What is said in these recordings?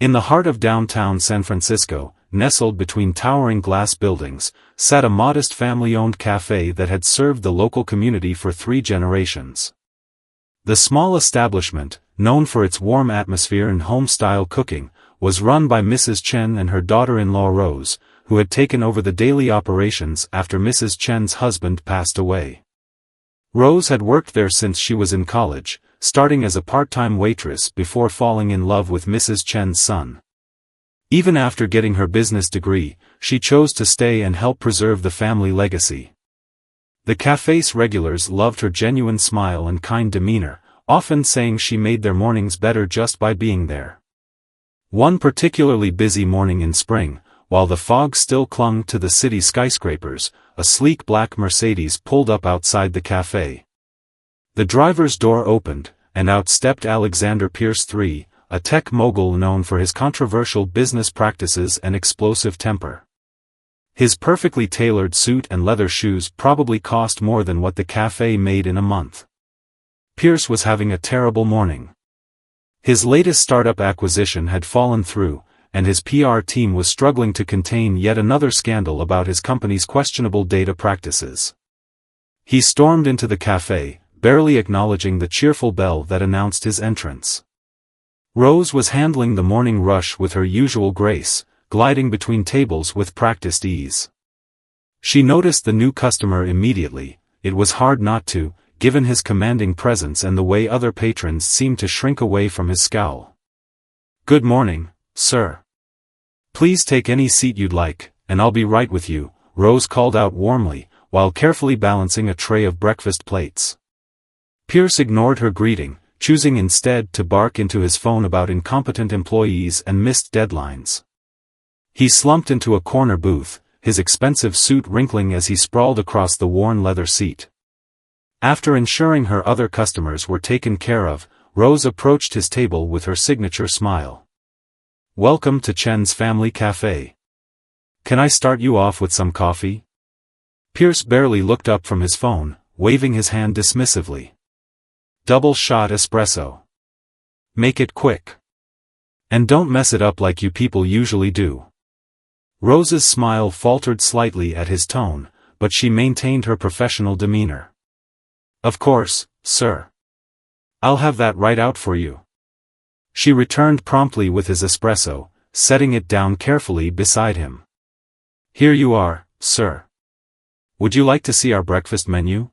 In the heart of downtown San Francisco, nestled between towering glass buildings, sat a modest family-owned cafe that had served the local community for 3 generations. The small establishment, known for its warm atmosphere and home-style cooking, was run by Mrs. Chen and her daughter-in-law Rose, who had taken over the daily operations after Mrs. Chen's husband passed away. Rose had worked there since she was in college, starting as a part-time waitress before falling in love with Mrs. Chen's son. Even after getting her business degree, she chose to stay and help preserve the family legacy. The cafe's regulars loved her genuine smile and kind demeanor, often saying she made their mornings better just by being there. One particularly busy morning in spring, while the fog still clung to the city's skyscrapers, a sleek black Mercedes pulled up outside the cafe. The driver's door opened, and out stepped Alexander Pierce III, a tech mogul known for his controversial business practices and explosive temper. His perfectly tailored suit and leather shoes probably cost more than what the cafe made in a month. Pierce was having a terrible morning. His latest startup acquisition had fallen through, and his PR team was struggling to contain yet another scandal about his company's questionable data practices. He stormed into the cafe, barely acknowledging the cheerful bell that announced his entrance. Rose was handling the morning rush with her usual grace, gliding between tables with practiced ease. She noticed the new customer immediately. It was hard not to, given his commanding presence and the way other patrons seemed to shrink away from his scowl. "Good morning, sir. Please take any seat you'd like, and I'll be right with you," Rose called out warmly, while carefully balancing a tray of breakfast plates. Pierce ignored her greeting, choosing instead to bark into his phone about incompetent employees and missed deadlines. He slumped into a corner booth, his expensive suit wrinkling as he sprawled across the worn leather seat. After ensuring her other customers were taken care of, Rose approached his table with her signature smile. "Welcome to Chen's Family Cafe. Can I start you off with some coffee?" Pierce barely looked up from his phone, waving his hand dismissively. "Double shot espresso. Make it quick. And don't mess it up like you people usually do." Rose's smile faltered slightly at his tone, but she maintained her professional demeanor. "Of course, sir. I'll have that right out for you." She returned promptly with his espresso, setting it down carefully beside him. "Here you are, sir. Would you like to see our breakfast menu?"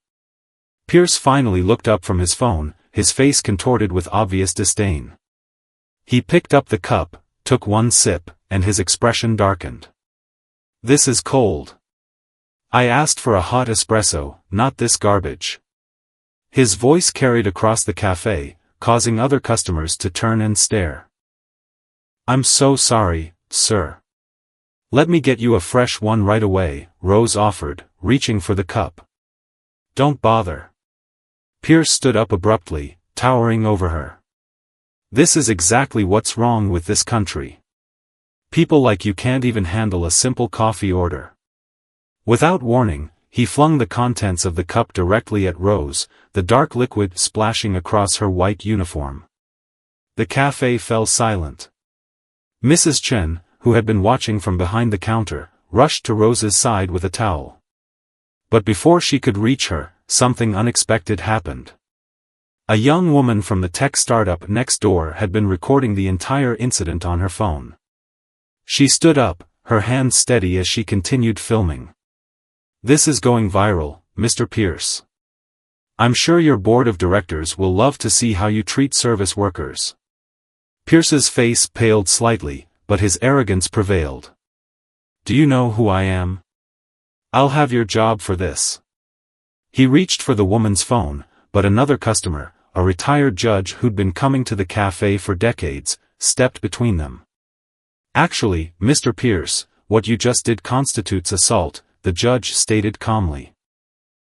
Pierce finally looked up from his phone, his face contorted with obvious disdain. He picked up the cup, took one sip, and his expression darkened. "This is cold. I asked for a hot espresso, not this garbage." His voice carried across the cafe, causing other customers to turn and stare. "I'm so sorry, sir. Let me get you a fresh one right away," Rose offered, reaching for the cup. "Don't bother." Pierce stood up abruptly, towering over her. "This is exactly what's wrong with this country. People like you can't even handle a simple coffee order." Without warning, he flung the contents of the cup directly at Rose, the dark liquid splashing across her white uniform. The cafe fell silent. Mrs. Chen, who had been watching from behind the counter, rushed to Rose's side with a towel. But before she could reach her, something unexpected happened. A young woman from the tech startup next door had been recording the entire incident on her phone. She stood up, her hands steady as she continued filming. "This is going viral, Mr. Pierce. I'm sure your board of directors will love to see how you treat service workers." Pierce's face paled slightly, but his arrogance prevailed. "Do you know who I am? I'll have your job for this." He reached for the woman's phone, but another customer, a retired judge who'd been coming to the cafe for decades, stepped between them. "Actually, Mr. Pierce, what you just did constitutes assault," the judge stated calmly.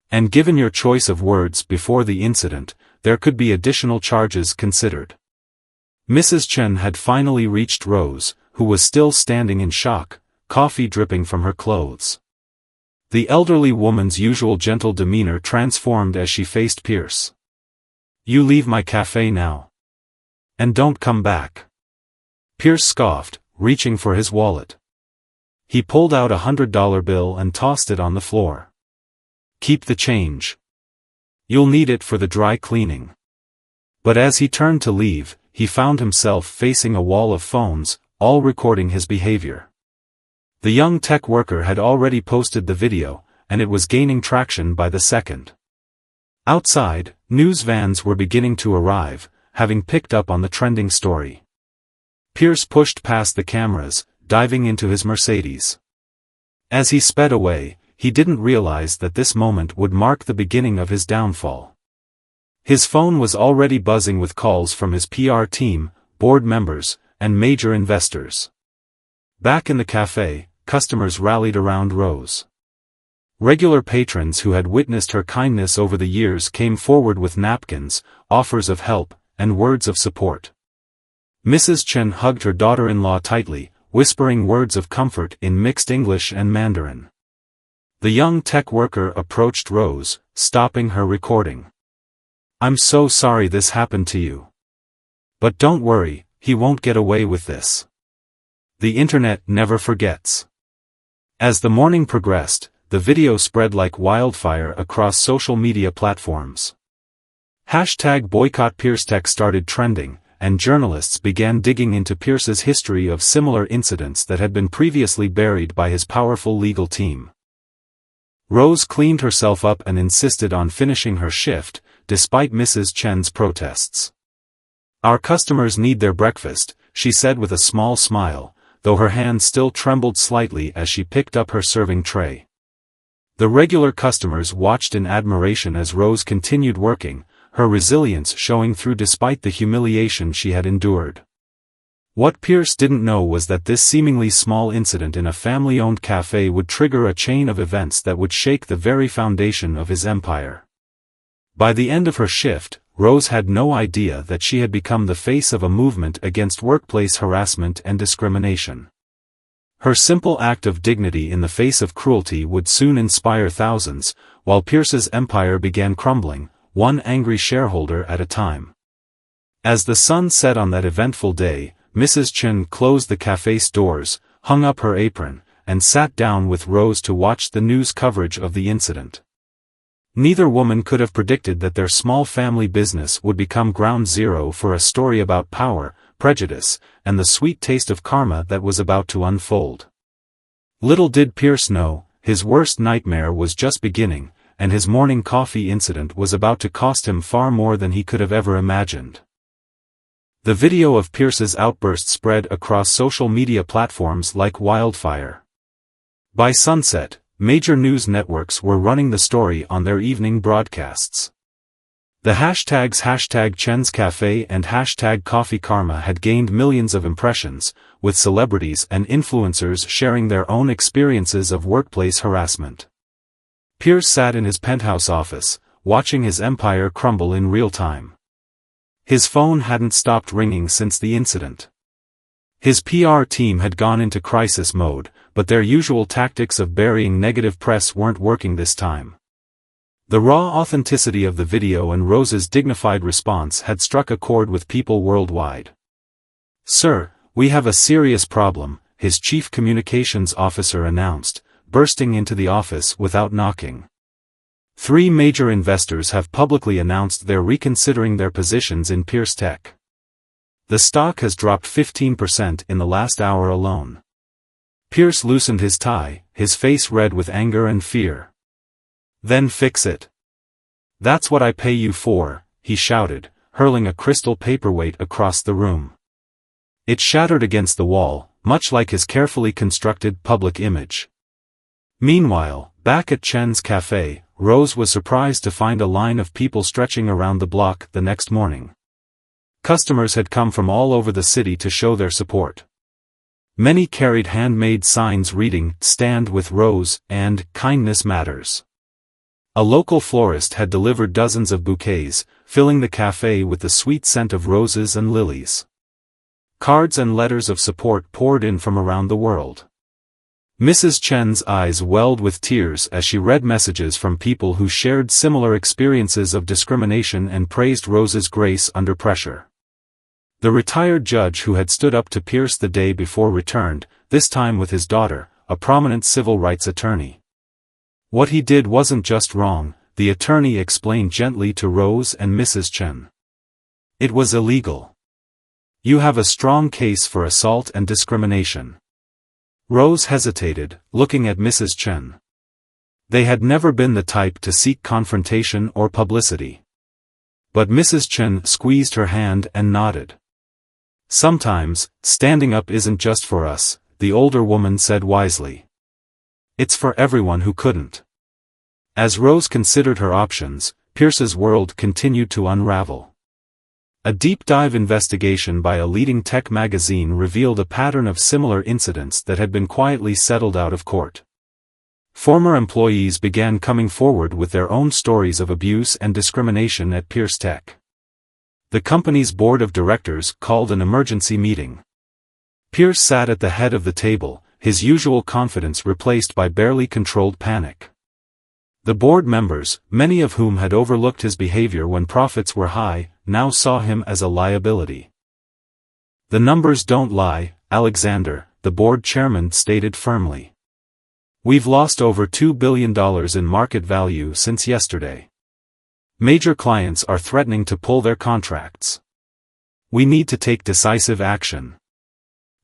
"And given your choice of words before the incident, there could be additional charges considered." Mrs. Chen had finally reached Rose, who was still standing in shock, coffee dripping from her clothes. The elderly woman's usual gentle demeanor transformed as she faced Pierce. "You leave my cafe now. And don't come back." Pierce scoffed, reaching for his wallet. He pulled out a $100 bill and tossed it on the floor. "Keep the change. You'll need it for the dry cleaning." But as he turned to leave, he found himself facing a wall of phones, all recording his behavior. The young tech worker had already posted the video, and it was gaining traction by the second. Outside, news vans were beginning to arrive, having picked up on the trending story. Pierce pushed past the cameras, diving into his Mercedes. As he sped away, he didn't realize that this moment would mark the beginning of his downfall. His phone was already buzzing with calls from his PR team, board members, and major investors. Back in the cafe, customers rallied around Rose. Regular patrons who had witnessed her kindness over the years came forward with napkins, offers of help, and words of support. Mrs. Chen hugged her daughter-in-law tightly, whispering words of comfort in mixed English and Mandarin. The young tech worker approached Rose, stopping her recording. "I'm so sorry this happened to you. But don't worry, he won't get away with this. The internet never forgets." As the morning progressed, the video spread like wildfire across social media platforms. #BoycottPierceTech started trending, and journalists began digging into Pierce's history of similar incidents that had been previously buried by his powerful legal team. Rose cleaned herself up and insisted on finishing her shift, despite Mrs. Chen's protests. "Our customers need their breakfast," she said with a small smile, though her hand still trembled slightly as she picked up her serving tray. The regular customers watched in admiration as Rose continued working, her resilience showing through despite the humiliation she had endured. What Pierce didn't know was that this seemingly small incident in a family-owned cafe would trigger a chain of events that would shake the very foundation of his empire. By the end of her shift, Rose had no idea that she had become the face of a movement against workplace harassment and discrimination. Her simple act of dignity in the face of cruelty would soon inspire thousands, while Pierce's empire began crumbling, one angry shareholder at a time. As the sun set on that eventful day, Mrs. Chen closed the cafe's doors, hung up her apron, and sat down with Rose to watch the news coverage of the incident. Neither woman could have predicted that their small family business would become ground zero for a story about power, prejudice, and the sweet taste of karma that was about to unfold. Little did Pierce know, his worst nightmare was just beginning, and his morning coffee incident was about to cost him far more than he could have ever imagined. The video of Pierce's outburst spread across social media platforms like wildfire. By sunset, major news networks were running the story on their evening broadcasts. The hashtags #ChensCafe and #CoffeeKarma had gained millions of impressions, with celebrities and influencers sharing their own experiences of workplace harassment. Pierce sat in his penthouse office, watching his empire crumble in real time. His phone hadn't stopped ringing since the incident. His PR team had gone into crisis mode, but their usual tactics of burying negative press weren't working this time. The raw authenticity of the video and Rose's dignified response had struck a chord with people worldwide. "Sir, we have a serious problem," his chief communications officer announced, bursting into the office without knocking. 3 major investors have publicly announced they're reconsidering their positions in Pierce Tech. The stock has dropped 15% in the last hour alone. Pierce loosened his tie, his face red with anger and fear. "Then fix it. That's what I pay you for," he shouted, hurling a crystal paperweight across the room. It shattered against the wall, much like his carefully constructed public image. Meanwhile, back at Chen's cafe, Rose was surprised to find a line of people stretching around the block the next morning. Customers had come from all over the city to show their support. Many carried handmade signs reading, "Stand with Rose," and "Kindness Matters." A local florist had delivered dozens of bouquets, filling the cafe with the sweet scent of roses and lilies. Cards and letters of support poured in from around the world. Mrs. Chen's eyes welled with tears as she read messages from people who shared similar experiences of discrimination and praised Rose's grace under pressure. The retired judge who had stood up to Pierce the day before returned, this time with his daughter, a prominent civil rights attorney. What he did wasn't just wrong, the attorney explained gently to Rose and Mrs. Chen. It was illegal. You have a strong case for assault and discrimination. Rose hesitated, looking at Mrs. Chen. They had never been the type to seek confrontation or publicity. But Mrs. Chen squeezed her hand and nodded. Sometimes, standing up isn't just for us, the older woman said wisely. It's for everyone who couldn't. As Rose considered her options, Pierce's world continued to unravel. A deep-dive investigation by a leading tech magazine revealed a pattern of similar incidents that had been quietly settled out of court. Former employees began coming forward with their own stories of abuse and discrimination at Pierce Tech. The company's board of directors called an emergency meeting. Pierce sat at the head of the table, his usual confidence replaced by barely controlled panic. The board members, many of whom had overlooked his behavior when profits were high, now saw him as a liability. The numbers don't lie, Alexander, the board chairman stated firmly. We've lost over $2 billion in market value since yesterday. Major clients are threatening to pull their contracts. We need to take decisive action.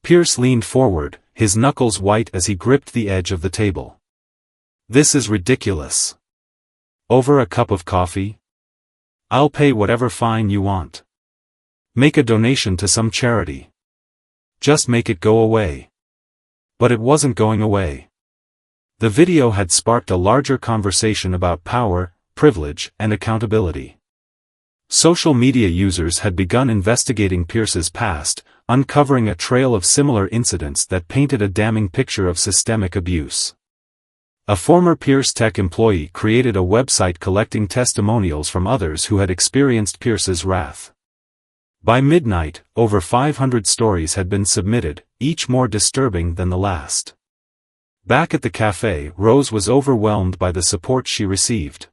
Pierce leaned forward, his knuckles white as he gripped the edge of the table. This is ridiculous. Over a cup of coffee? I'll pay whatever fine you want. Make a donation to some charity. Just make it go away. But it wasn't going away. The video had sparked a larger conversation about power, privilege, and accountability. Social media users had begun investigating Pierce's past, uncovering a trail of similar incidents that painted a damning picture of systemic abuse. A former Pierce Tech employee created a website collecting testimonials from others who had experienced Pierce's wrath. By midnight, over 500 stories had been submitted, each more disturbing than the last. Back at the cafe, Rose was overwhelmed by the support she received.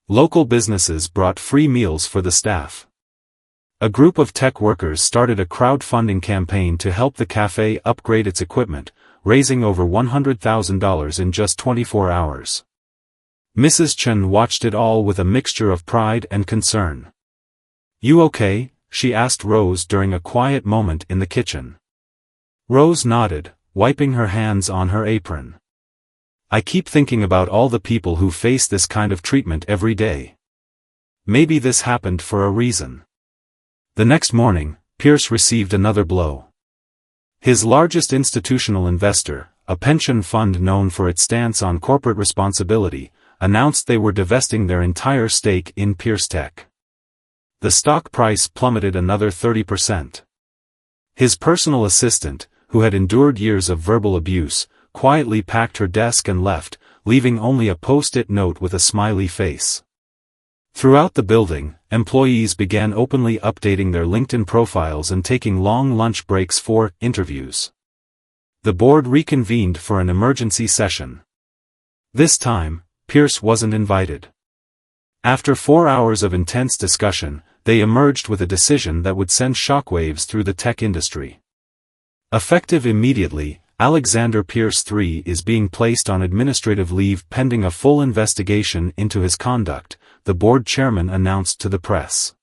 Local businesses brought free meals for the staff. A group of tech workers started a crowdfunding campaign to help the cafe upgrade its equipment, raising over $100,000 in just 24 hours. Mrs. Chen watched it all with a mixture of pride and concern. You okay? She asked Rose during a quiet moment in the kitchen. Rose nodded, wiping her hands on her apron. I keep thinking about all the people who face this kind of treatment every day. Maybe this happened for a reason. The next morning, Pierce received another blow. His largest institutional investor, a pension fund known for its stance on corporate responsibility, announced they were divesting their entire stake in Pierce Tech. The stock price plummeted another 30%. His personal assistant, who had endured years of verbal abuse, quietly packed her desk and left, leaving only a post-it note with a smiley face. Throughout the building, employees began openly updating their LinkedIn profiles and taking long lunch breaks for interviews. The board reconvened for an emergency session. This time, Pierce wasn't invited. After 4 hours of intense discussion, they emerged with a decision that would send shockwaves through the tech industry. Effective immediately, Alexander Pierce III is being placed on administrative leave pending a full investigation into his conduct, the board chairman announced to the press.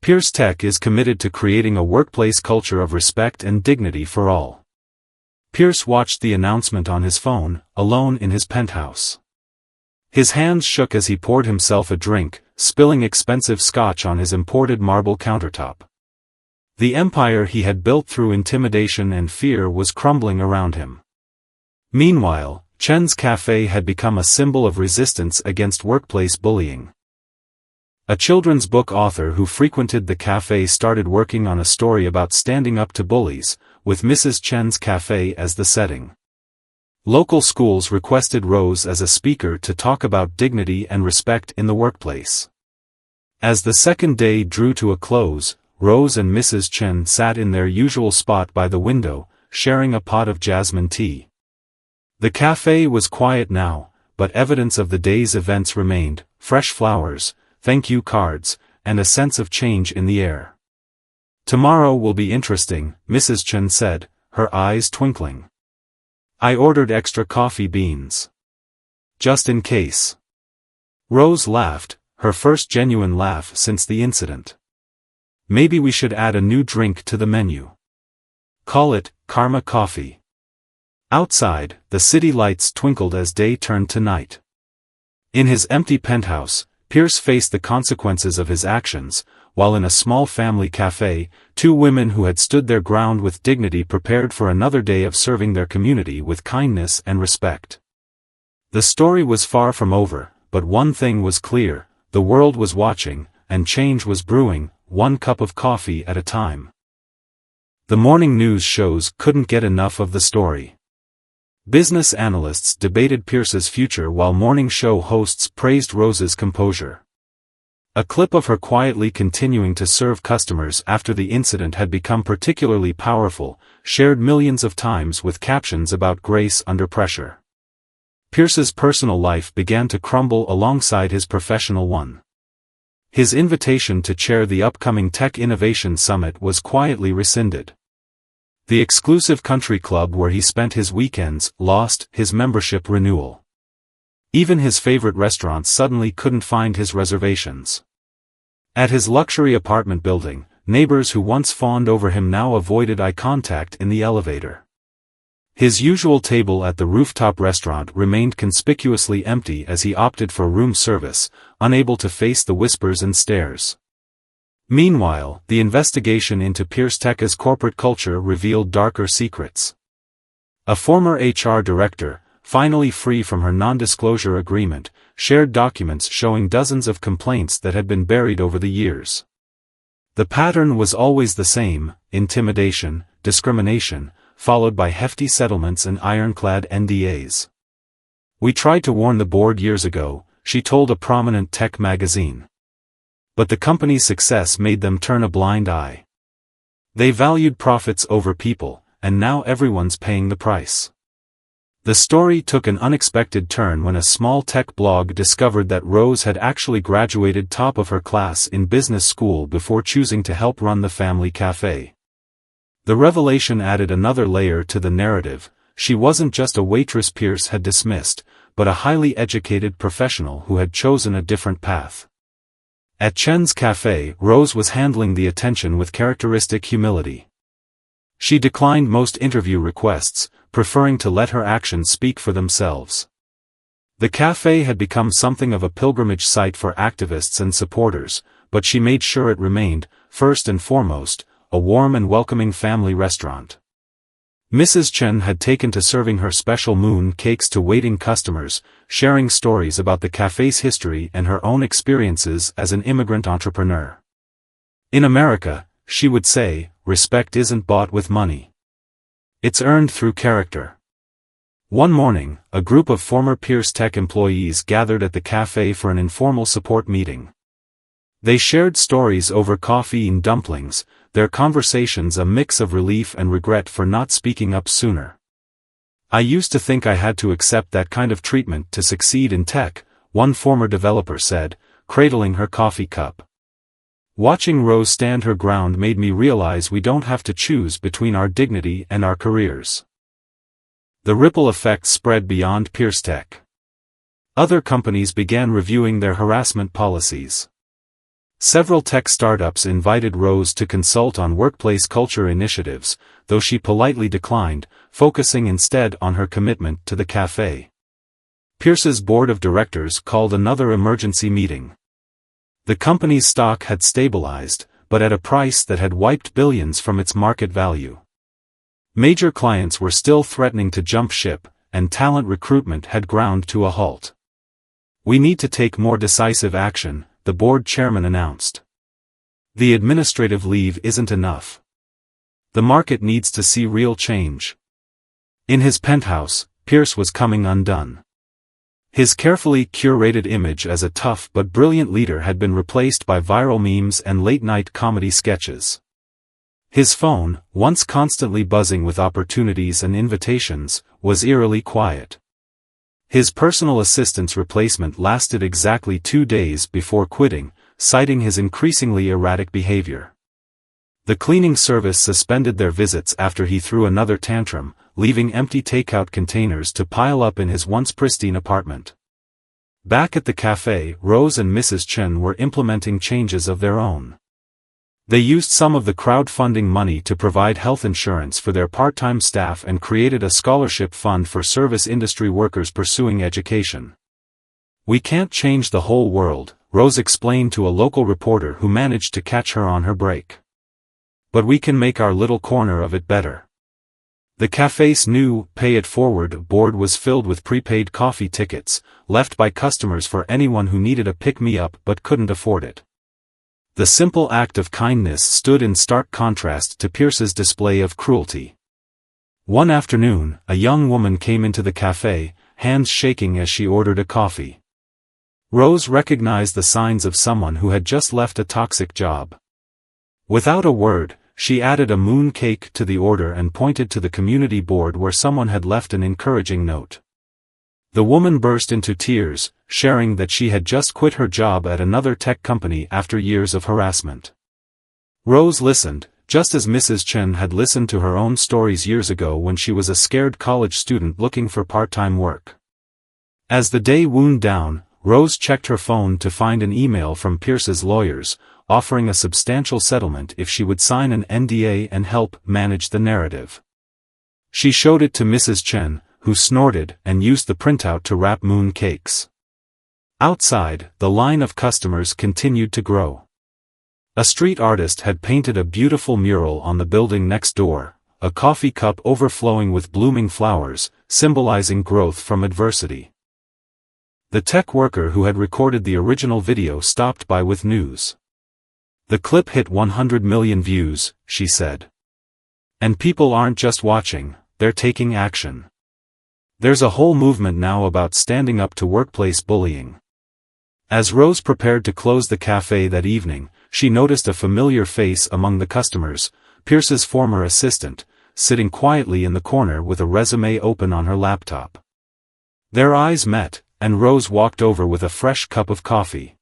Pierce Tech is committed to creating a workplace culture of respect and dignity for all. Pierce watched the announcement on his phone, alone in his penthouse. His hands shook as he poured himself a drink, spilling expensive scotch on his imported marble countertop. The empire he had built through intimidation and fear was crumbling around him. Meanwhile, Chen's cafe had become a symbol of resistance against workplace bullying. A children's book author who frequented the cafe started working on a story about standing up to bullies, with Mrs. Chen's cafe as the setting. Local schools requested Rose as a speaker to talk about dignity and respect in the workplace. As the second day drew to a close, Rose and Mrs. Chen sat in their usual spot by the window, sharing a pot of jasmine tea. The cafe was quiet now, but evidence of the day's events remained: fresh flowers, thank you cards, and a sense of change in the air. Tomorrow will be interesting, Mrs. Chen said, her eyes twinkling. I ordered extra coffee beans. Just in case. Rose laughed, her first genuine laugh since the incident. Maybe we should add a new drink to the menu. Call it Karma Coffee. Outside, the city lights twinkled as day turned to night. In his empty penthouse, Pierce faced the consequences of his actions, while in a small family cafe, two women who had stood their ground with dignity prepared for another day of serving their community with kindness and respect. The story was far from over, but one thing was clear, the world was watching, and change was brewing, one cup of coffee at a time. The morning news shows couldn't get enough of the story. Business analysts debated Pierce's future while morning show hosts praised Rose's composure. A clip of her quietly continuing to serve customers after the incident had become particularly powerful, shared millions of times with captions about grace under pressure. Pierce's personal life began to crumble alongside his professional one. His invitation to chair the upcoming Tech Innovation Summit was quietly rescinded. The exclusive country club where he spent his weekends lost his membership renewal. Even his favorite restaurants suddenly couldn't find his reservations. At his luxury apartment building, neighbors who once fawned over him now avoided eye contact in the elevator. His usual table at the rooftop restaurant remained conspicuously empty as he opted for room service, unable to face the whispers and stares. Meanwhile, the investigation into Pierce Tech's corporate culture revealed darker secrets. A former HR director, finally free from her non-disclosure agreement, shared documents showing dozens of complaints that had been buried over the years. The pattern was always the same: intimidation, discrimination, followed by hefty settlements and ironclad NDAs. We tried to warn the board years ago, she told a prominent tech magazine. But the company's success made them turn a blind eye. They valued profits over people, and now everyone's paying the price. The story took an unexpected turn when a small tech blog discovered that Rose had actually graduated top of her class in business school before choosing to help run the family cafe. The revelation added another layer to the narrative: she wasn't just a waitress Pierce had dismissed, but a highly educated professional who had chosen a different path. At Chen's cafe, Rose was handling the attention with characteristic humility. She declined most interview requests, preferring to let her actions speak for themselves. The cafe had become something of a pilgrimage site for activists and supporters, but she made sure it remained, first and foremost, a warm and welcoming family restaurant. Mrs. Chen had taken to serving her special moon cakes to waiting customers, sharing stories about the cafe's history and her own experiences as an immigrant entrepreneur. In America, she would say, respect isn't bought with money. It's earned through character. One morning, a group of former Pierce Tech employees gathered at the cafe for an informal support meeting. They shared stories over coffee and dumplings, their conversations a mix of relief and regret for not speaking up sooner. I used to think I had to accept that kind of treatment to succeed in tech, one former developer said, cradling her coffee cup. Watching Rose stand her ground made me realize we don't have to choose between our dignity and our careers. The ripple effect spread beyond Pierce Tech. Other companies began reviewing their harassment policies. Several tech startups invited Rose to consult on workplace culture initiatives, though she politely declined, focusing instead on her commitment to the cafe. Pierce's board of directors called another emergency meeting. The company's stock had stabilized, but at a price that had wiped billions from its market value. Major clients were still threatening to jump ship, and talent recruitment had ground to a halt. We need to take more decisive action, the board chairman announced. The administrative leave isn't enough. The market needs to see real change. In his penthouse, Pierce was coming undone. His carefully curated image as a tough but brilliant leader had been replaced by viral memes and late-night comedy sketches. His phone, once constantly buzzing with opportunities and invitations, was eerily quiet. His personal assistant's replacement lasted exactly 2 days before quitting, citing his increasingly erratic behavior. The cleaning service suspended their visits after he threw another tantrum, leaving empty takeout containers to pile up in his once pristine apartment. Back at the cafe, Rose and Mrs. Chen were implementing changes of their own. They used some of the crowdfunding money to provide health insurance for their part-time staff and created a scholarship fund for service industry workers pursuing education. "We can't change the whole world," Rose explained to a local reporter who managed to catch her on her break. "But we can make our little corner of it better." The cafe's new "Pay It Forward" board was filled with prepaid coffee tickets, left by customers for anyone who needed a pick-me-up but couldn't afford it. The simple act of kindness stood in stark contrast to Pierce's display of cruelty. One afternoon, a young woman came into the cafe, hands shaking as she ordered a coffee. Rose recognized the signs of someone who had just left a toxic job. Without a word, she added a moon cake to the order and pointed to the community board where someone had left an encouraging note. The woman burst into tears, sharing that she had just quit her job at another tech company after years of harassment. Rose listened, just as Mrs. Chen had listened to her own stories years ago when she was a scared college student looking for part-time work. As the day wound down, Rose checked her phone to find an email from Pierce's lawyers, offering a substantial settlement if she would sign an NDA and help manage the narrative. She showed it to Mrs. Chen, who snorted and used the printout to wrap moon cakes. Outside, the line of customers continued to grow. A street artist had painted a beautiful mural on the building next door, a coffee cup overflowing with blooming flowers, symbolizing growth from adversity. The tech worker who had recorded the original video stopped by with news. "The clip hit 100 million views," she said. "And people aren't just watching, they're taking action. There's a whole movement now about standing up to workplace bullying." As Rose prepared to close the cafe that evening, she noticed a familiar face among the customers, Pierce's former assistant, sitting quietly in the corner with a resume open on her laptop. Their eyes met, and Rose walked over with a fresh cup of coffee.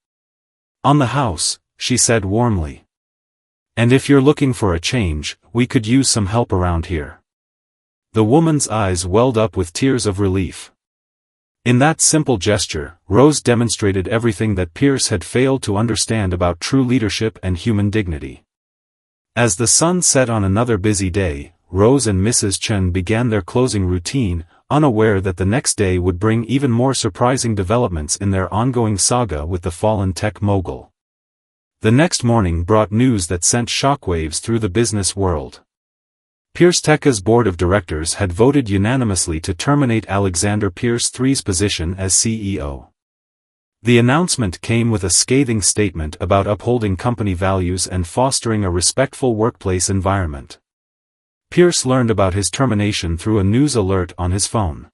"On the house," she said warmly. "And if you're looking for a change, we could use some help around here." The woman's eyes welled up with tears of relief. In that simple gesture, Rose demonstrated everything that Pierce had failed to understand about true leadership and human dignity. As the sun set on another busy day, Rose and Mrs. Chen began their closing routine, unaware that the next day would bring even more surprising developments in their ongoing saga with the fallen tech mogul. The next morning brought news that sent shockwaves through the business world. Pierce Tech's board of directors had voted unanimously to terminate Alexander Pierce III's position as CEO. The announcement came with a scathing statement about upholding company values and fostering a respectful workplace environment. Pierce learned about his termination through a news alert on his phone.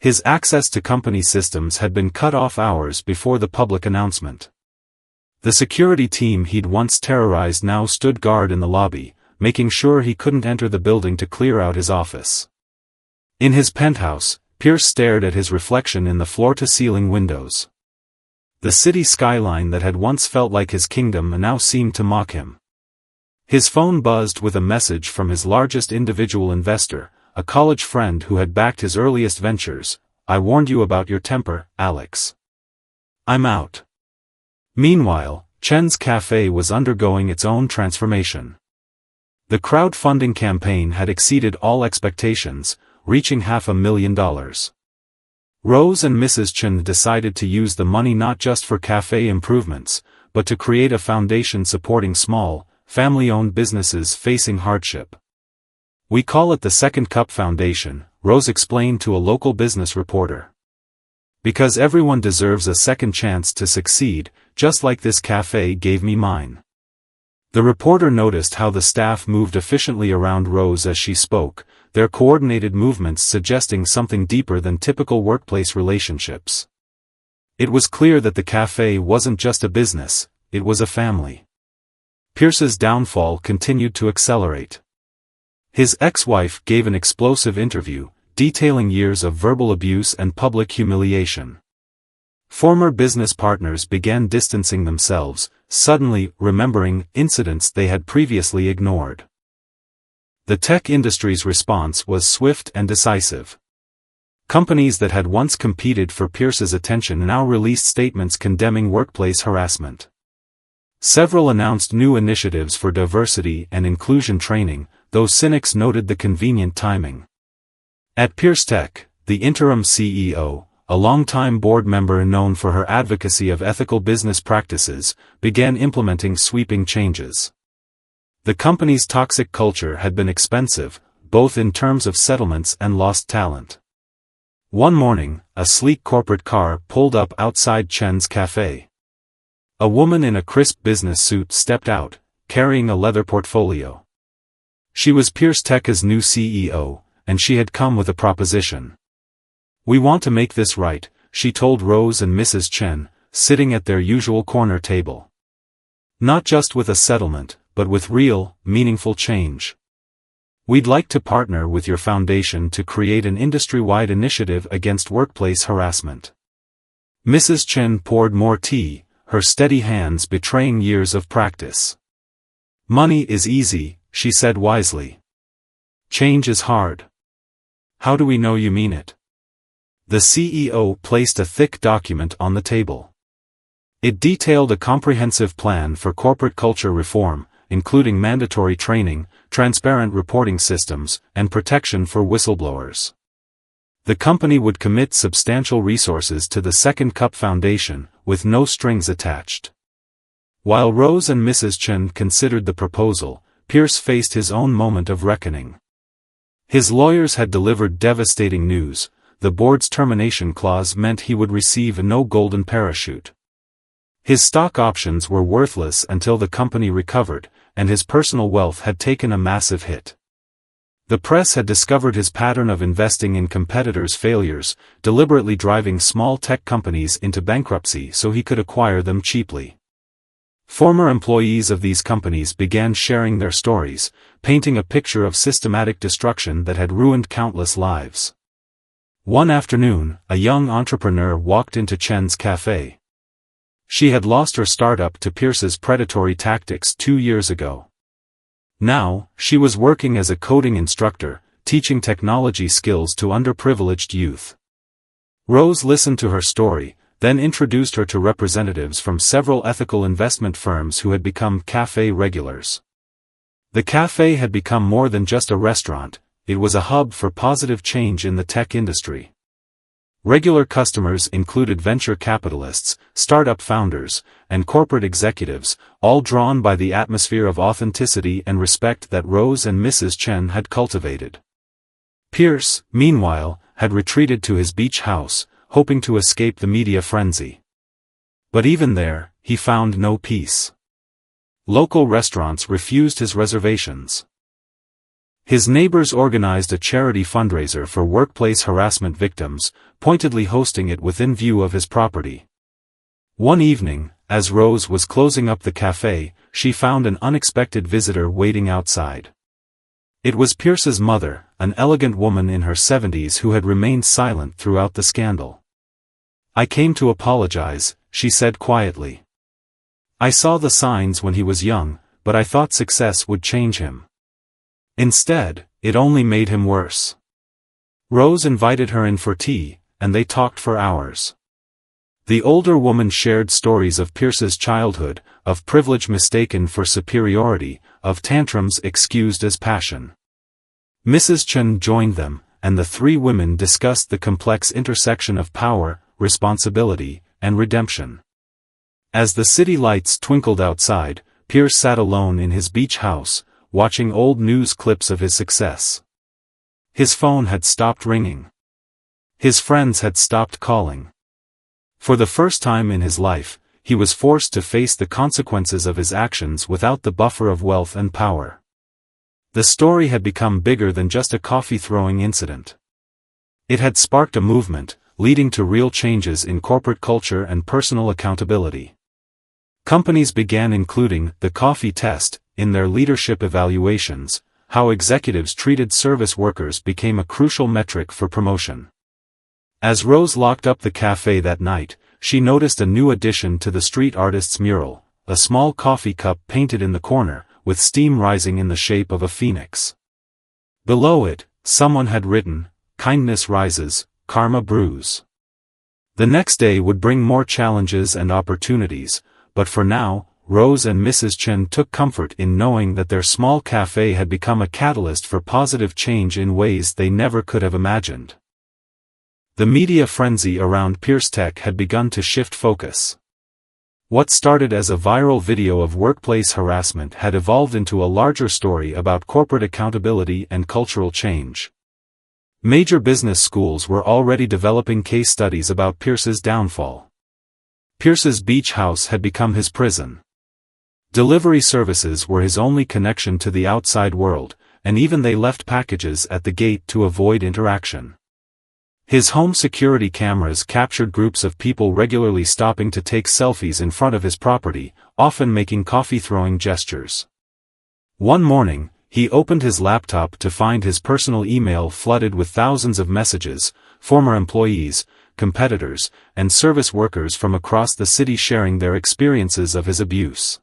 His access to company systems had been cut off hours before the public announcement. The security team he'd once terrorized now stood guard in the lobby, making sure he couldn't enter the building to clear out his office. In his penthouse, Pierce stared at his reflection in the floor-to-ceiling windows. The city skyline that had once felt like his kingdom now seemed to mock him. His phone buzzed with a message from his largest individual investor, a college friend who had backed his earliest ventures. "I warned you about your temper, Alex. I'm out." Meanwhile, Chen's cafe was undergoing its own transformation. The crowdfunding campaign had exceeded all expectations, reaching $500,000. Rose and Mrs. Chen decided to use the money not just for cafe improvements, but to create a foundation supporting small, family-owned businesses facing hardship. "We call it the Second Cup Foundation," Rose explained to a local business reporter. "Because everyone deserves a second chance to succeed, just like this cafe gave me mine." The reporter noticed how the staff moved efficiently around Rose as she spoke, their coordinated movements suggesting something deeper than typical workplace relationships. It was clear that the cafe wasn't just a business, it was a family. Pierce's downfall continued to accelerate. His ex-wife gave an explosive interview, detailing years of verbal abuse and public humiliation. Former business partners began distancing themselves, suddenly remembering incidents they had previously ignored. The tech industry's response was swift and decisive. Companies that had once competed for Pierce's attention now released statements condemning workplace harassment. Several announced new initiatives for diversity and inclusion training, though cynics noted the convenient timing. At Pierce Tech, the interim CEO, a longtime board member known for her advocacy of ethical business practices, began implementing sweeping changes. The company's toxic culture had been expensive, both in terms of settlements and lost talent. One morning, a sleek corporate car pulled up outside Chen's cafe. A woman in a crisp business suit stepped out, carrying a leather portfolio. She was Pierce Tech's new CEO, and she had come with a proposition. "We want to make this right," she told Rose and Mrs. Chen, sitting at their usual corner table. "Not just with a settlement, but with real, meaningful change. We'd like to partner with your foundation to create an industry-wide initiative against workplace harassment." Mrs. Chen poured more tea, her steady hands betraying years of practice. "Money is easy," she said wisely. "Change is hard. How do we know you mean it?" The CEO placed a thick document on the table. It detailed a comprehensive plan for corporate culture reform, including mandatory training, transparent reporting systems, and protection for whistleblowers. The company would commit substantial resources to the Second Cup Foundation, with no strings attached. While Rose and Mrs. Chen considered the proposal, Pierce faced his own moment of reckoning. His lawyers had delivered devastating news. The board's termination clause meant he would receive no golden parachute. His stock options were worthless until the company recovered, and his personal wealth had taken a massive hit. The press had discovered his pattern of investing in competitors' failures, deliberately driving small tech companies into bankruptcy so he could acquire them cheaply. Former employees of these companies began sharing their stories, painting a picture of systematic destruction that had ruined countless lives. One afternoon, a young entrepreneur walked into Chen's cafe. She had lost her startup to Pierce's predatory tactics 2 years ago. Now, she was working as a coding instructor, teaching technology skills to underprivileged youth. Rose listened to her story, then introduced her to representatives from several ethical investment firms who had become cafe regulars. The cafe had become more than just a restaurant, it was a hub for positive change in the tech industry. Regular customers included venture capitalists, startup founders, and corporate executives, all drawn by the atmosphere of authenticity and respect that Rose and Mrs. Chen had cultivated. Pierce, meanwhile, had retreated to his beach house, hoping to escape the media frenzy. But even there, he found no peace. Local restaurants refused his reservations. His neighbors organized a charity fundraiser for workplace harassment victims, pointedly hosting it within view of his property. One evening, as Rose was closing up the cafe, she found an unexpected visitor waiting outside. It was Pierce's mother, an elegant woman in her 70s who had remained silent throughout the scandal. "I came to apologize," she said quietly. "I saw the signs when he was young, but I thought success would change him. Instead, it only made him worse." Rose invited her in for tea, and they talked for hours. The older woman shared stories of Pierce's childhood, of privilege mistaken for superiority, of tantrums excused as passion. Mrs. Chen joined them, and the three women discussed the complex intersection of power, responsibility, and redemption. As the city lights twinkled outside, Pierce sat alone in his beach house, watching old news clips of his success. His phone had stopped ringing. His friends had stopped calling. For the first time in his life, he was forced to face the consequences of his actions without the buffer of wealth and power. The story had become bigger than just a coffee-throwing incident. It had sparked a movement, leading to real changes in corporate culture and personal accountability. Companies began including the coffee test in their leadership evaluations. How executives treated service workers became a crucial metric for promotion. As Rose locked up the cafe that night, she noticed a new addition to the street artist's mural, a small coffee cup painted in the corner, with steam rising in the shape of a phoenix. Below it, someone had written, "Kindness rises, karma brews." The next day would bring more challenges and opportunities, but for now, Rose and Mrs. Chen took comfort in knowing that their small cafe had become a catalyst for positive change in ways they never could have imagined. The media frenzy around Pierce Tech had begun to shift focus. What started as a viral video of workplace harassment had evolved into a larger story about corporate accountability and cultural change. Major business schools were already developing case studies about Pierce's downfall. Pierce's beach house had become his prison. Delivery services were his only connection to the outside world, and even they left packages at the gate to avoid interaction. His home security cameras captured groups of people regularly stopping to take selfies in front of his property, often making coffee-throwing gestures. One morning, he opened his laptop to find his personal email flooded with thousands of messages, former employees, competitors, and service workers from across the city sharing their experiences of his abuse.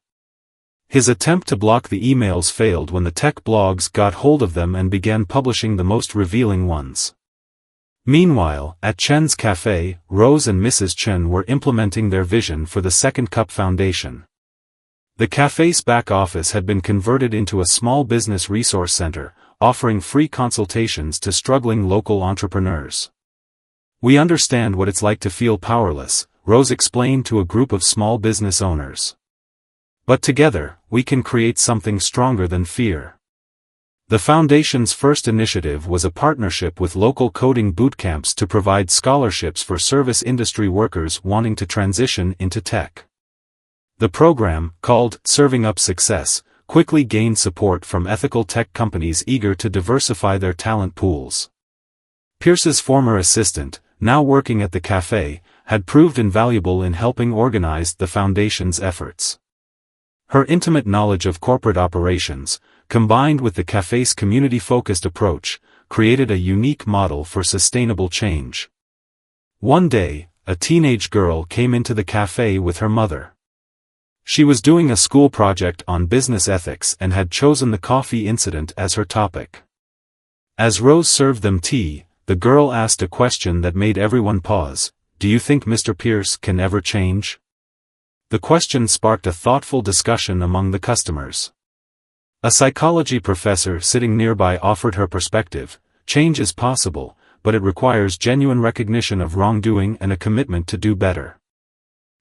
His attempt to block the emails failed when the tech blogs got hold of them and began publishing the most revealing ones. Meanwhile, at Chen's cafe, Rose and Mrs. Chen were implementing their vision for the Second Cup Foundation. The cafe's back office had been converted into a small business resource center, offering free consultations to struggling local entrepreneurs. "We understand what it's like to feel powerless," Rose explained to a group of small business owners. "But together, we can create something stronger than fear." The foundation's first initiative was a partnership with local coding bootcamps to provide scholarships for service industry workers wanting to transition into tech. The program, called Serving Up Success, quickly gained support from ethical tech companies eager to diversify their talent pools. Pierce's former assistant, now working at the cafe, had proved invaluable in helping organize the foundation's efforts. Her intimate knowledge of corporate operations, combined with the cafe's community-focused approach, created a unique model for sustainable change. One day, a teenage girl came into the cafe with her mother. She was doing a school project on business ethics and had chosen the coffee incident as her topic. As Rose served them tea, the girl asked a question that made everyone pause: "Do you think Mr. Pierce can ever change?" The question sparked a thoughtful discussion among the customers. A psychology professor sitting nearby offered her perspective: "Change is possible, but it requires genuine recognition of wrongdoing and a commitment to do better."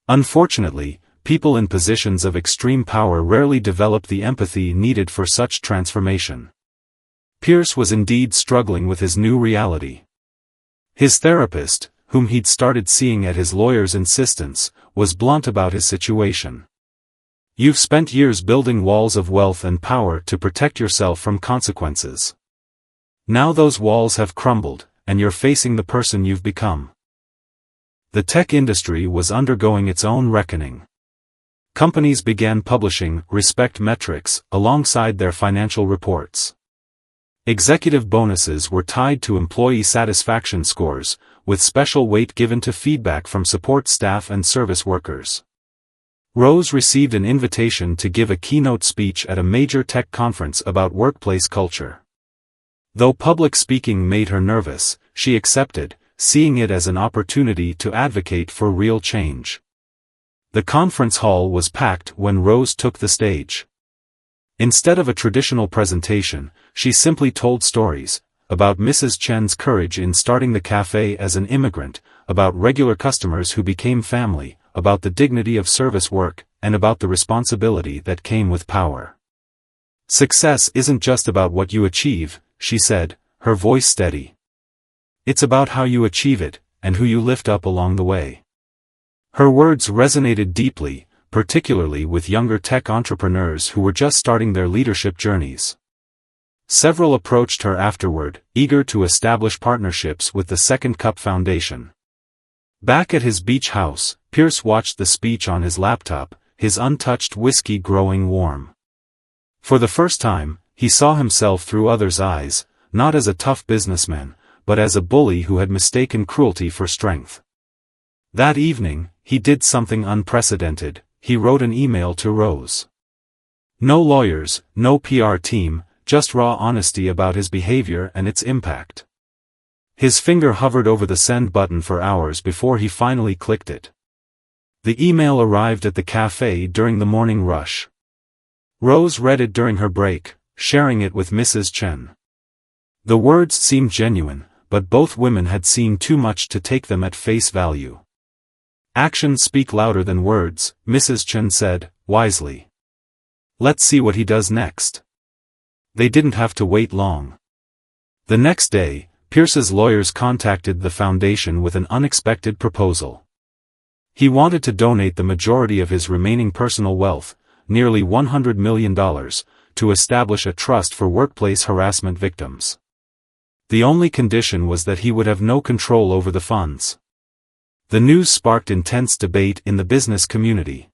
Unfortunately, people in positions of extreme power rarely develop the empathy needed for such transformation. Pierce was indeed struggling with his new reality. His therapist, whom he'd started seeing at his lawyer's insistence, was blunt about his situation. "You've spent years building walls of wealth and power to protect yourself from consequences. Now those walls have crumbled, and you're facing the person you've become." The tech industry was undergoing its own reckoning. Companies began publishing respect metrics alongside their financial reports. Executive bonuses were tied to employee satisfaction scores, with special weight given to feedback from support staff and service workers. Rose received an invitation to give a keynote speech at a major tech conference about workplace culture. Though public speaking made her nervous, she accepted, seeing it as an opportunity to advocate for real change. The conference hall was packed when Rose took the stage. Instead of a traditional presentation, she simply told stories about Mrs. Chen's courage in starting the cafe as an immigrant, about regular customers who became family, about the dignity of service work, and about the responsibility that came with power. "Success isn't just about what you achieve," she said, her voice steady. "It's about how you achieve it, and who you lift up along the way." Her words resonated deeply, particularly with younger tech entrepreneurs who were just starting their leadership journeys. Several approached her afterward, eager to establish partnerships with the Second Cup Foundation. Back at his beach house, Pierce watched the speech on his laptop, his untouched whiskey growing warm. For the first time, he saw himself through others' eyes, not as a tough businessman, but as a bully who had mistaken cruelty for strength. That evening, he did something unprecedented. he wrote an email to Rose. No lawyers, no PR team, just raw honesty about his behavior and its impact. His finger hovered over the send button for hours before he finally clicked it. The email arrived at the cafe during the morning rush. Rose read it during her break, sharing it with Mrs. Chen. The words seemed genuine, but both women had seen too much to take them at face value. Actions speak louder than words, Mrs. Chen said, wisely. Let's see what he does next. They didn't have to wait long. The next day, Pierce's lawyers contacted the foundation with an unexpected proposal. He wanted to donate the majority of his remaining personal wealth, nearly $100 million, to establish a trust for workplace harassment victims. The only condition was that he would have no control over the funds. The news sparked intense debate in the business community.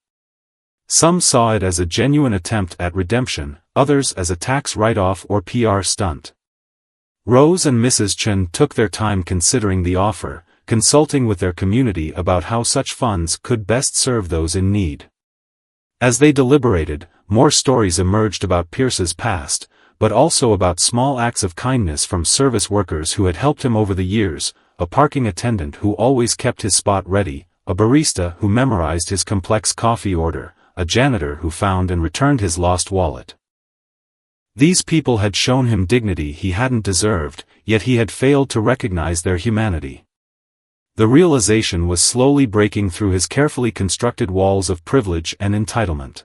Some saw it as a genuine attempt at redemption, others as a tax write-off or PR stunt. Rose and Mrs. Chen took their time considering the offer, consulting with their community about how such funds could best serve those in need. As they deliberated, more stories emerged about Pierce's past, but also about small acts of kindness from service workers who had helped him over the years, a parking attendant who always kept his spot ready, a barista who memorized his complex coffee order, a janitor who found and returned his lost wallet. These people had shown him dignity he hadn't deserved, yet he had failed to recognize their humanity. The realization was slowly breaking through his carefully constructed walls of privilege and entitlement.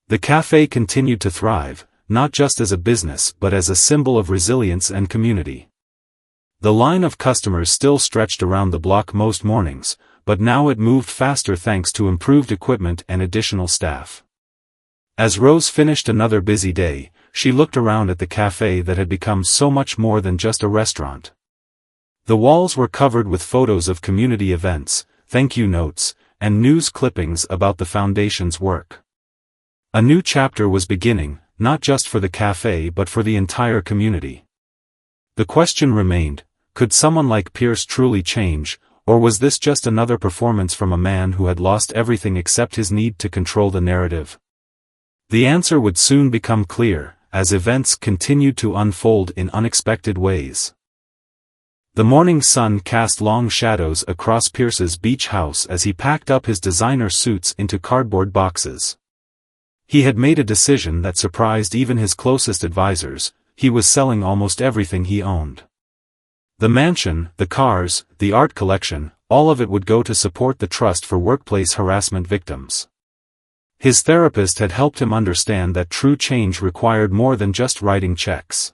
The cafe continued to thrive, not just as a business but as a symbol of resilience and community. The line of customers still stretched around the block most mornings, but now it moved faster thanks to improved equipment and additional staff. As Rose finished another busy day, she looked around at the cafe that had become so much more than just a restaurant. The walls were covered with photos of community events, thank you notes, and news clippings about the foundation's work. A new chapter was beginning, not just for the cafe but for the entire community. The question remained, could someone like Pierce truly change, or was this just another performance from a man who had lost everything except his need to control the narrative? The answer would soon become clear, as events continued to unfold in unexpected ways. The morning sun cast long shadows across Pierce's beach house as he packed up his designer suits into cardboard boxes. He had made a decision that surprised even his closest advisors. He was selling almost everything he owned. The mansion, the cars, the art collection, all of it would go to support the trust for workplace harassment victims. His therapist had helped him understand that true change required more than just writing checks.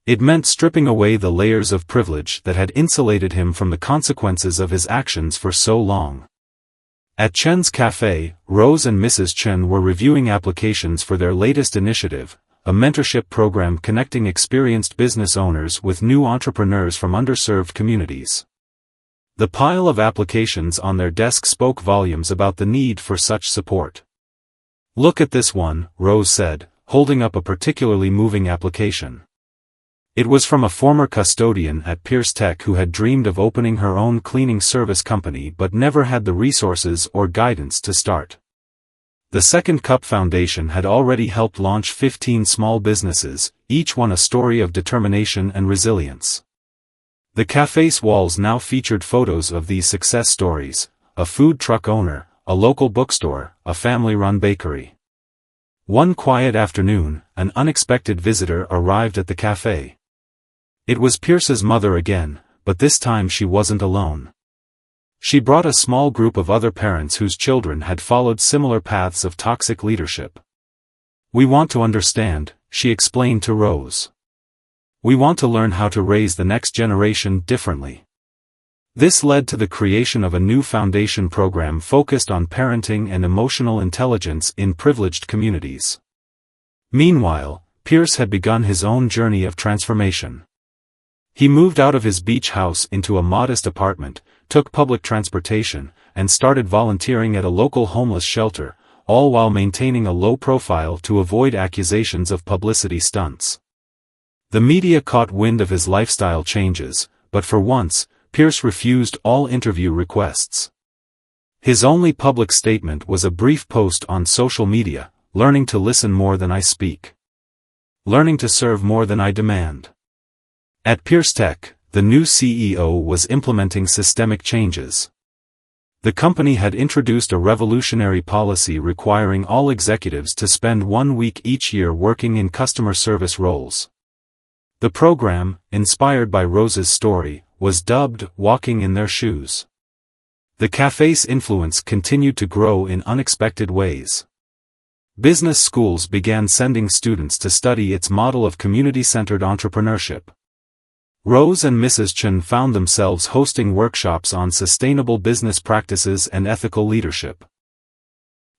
It meant stripping away the layers of privilege that had insulated him from the consequences of his actions for so long. At Chen's Cafe, Rose and Mrs. Chen were reviewing applications for their latest initiative, a mentorship program connecting experienced business owners with new entrepreneurs from underserved communities. The pile of applications on their desk spoke volumes about the need for such support. "Look at this one," Rose said, holding up a particularly moving application. It was from a former custodian at Pierce Tech who had dreamed of opening her own cleaning service company but never had the resources or guidance to start. The Second Cup Foundation had already helped launch 15 small businesses, each one a story of determination and resilience. The cafe's walls now featured photos of these success stories: a food truck owner, a local bookstore, a family-run bakery. One quiet afternoon, an unexpected visitor arrived at the cafe. It was Pierce's mother again, but this time she wasn't alone. She brought a small group of other parents whose children had followed similar paths of toxic leadership. "We want to understand," she explained to Rose. "We want to learn how to raise the next generation differently." This led to the creation of a new foundation program focused on parenting and emotional intelligence in privileged communities. Meanwhile, Pierce had begun his own journey of transformation. He moved out of his beach house into a modest apartment, took public transportation, and started volunteering at a local homeless shelter, all while maintaining a low profile to avoid accusations of publicity stunts. The media caught wind of his lifestyle changes, but for once, Pierce refused all interview requests. His only public statement was a brief post on social media, learning to listen more than I speak. Learning to serve more than I demand. At Pierce Tech, the new CEO was implementing systemic changes. The company had introduced a revolutionary policy requiring all executives to spend 1 week each year working in customer service roles. The program, inspired by Rose's story, was dubbed "Walking in Their Shoes." The cafe's influence continued to grow in unexpected ways. Business schools began sending students to study its model of community-centered entrepreneurship. Rose and Mrs. Chen found themselves hosting workshops on sustainable business practices and ethical leadership.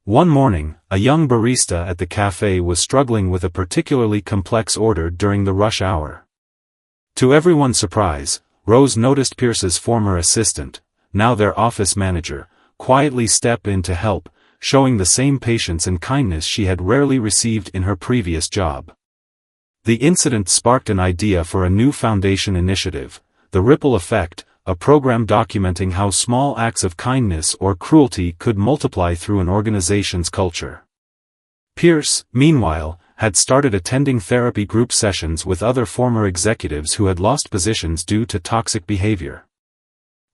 One morning, a young barista at the cafe was struggling with a particularly complex order during the rush hour. To everyone's surprise, Rose noticed Pierce's former assistant, now their office manager, quietly step in to help, showing the same patience and kindness she had rarely received in her previous job. The incident sparked an idea for a new foundation initiative, the Ripple Effect, a program documenting how small acts of kindness or cruelty could multiply through an organization's culture. Pierce, meanwhile, had started attending therapy group sessions with other former executives who had lost positions due to toxic behavior.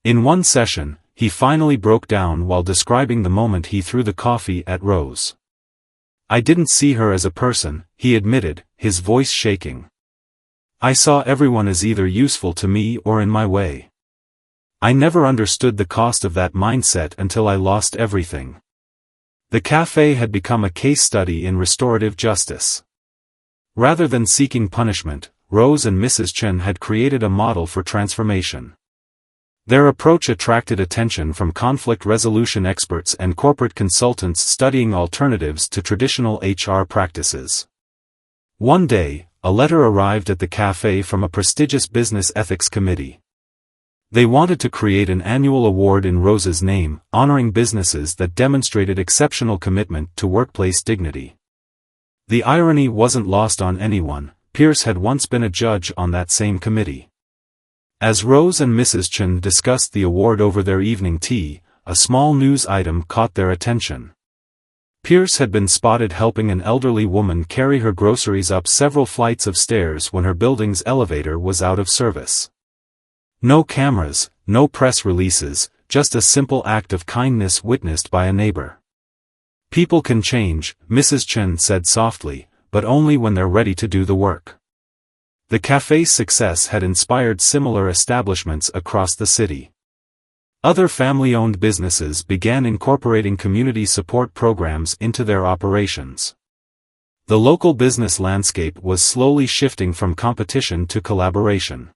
In one session, he finally broke down while describing the moment he threw the coffee at Rose. "I didn't see her as a person," he admitted, his voice shaking. "I saw everyone as either useful to me or in my way. I never understood the cost of that mindset until I lost everything." The cafe had become a case study in restorative justice. Rather than seeking punishment, Rose and Mrs. Chen had created a model for transformation. Their approach attracted attention from conflict resolution experts and corporate consultants studying alternatives to traditional HR practices. One day, a letter arrived at the cafe from a prestigious business ethics committee. They wanted to create an annual award in Rose's name, honoring businesses that demonstrated exceptional commitment to workplace dignity. The irony wasn't lost on anyone. Pierce had once been a judge on that same committee. As Rose and Mrs. Chen discussed the award over their evening tea, a small news item caught their attention. Pierce had been spotted helping an elderly woman carry her groceries up several flights of stairs when her building's elevator was out of service. No cameras, no press releases, just a simple act of kindness witnessed by a neighbor. "People can change," Mrs. Chen said softly, "but only when they're ready to do the work." The cafe's success had inspired similar establishments across the city. Other family-owned businesses began incorporating community support programs into their operations. The local business landscape was slowly shifting from competition to collaboration.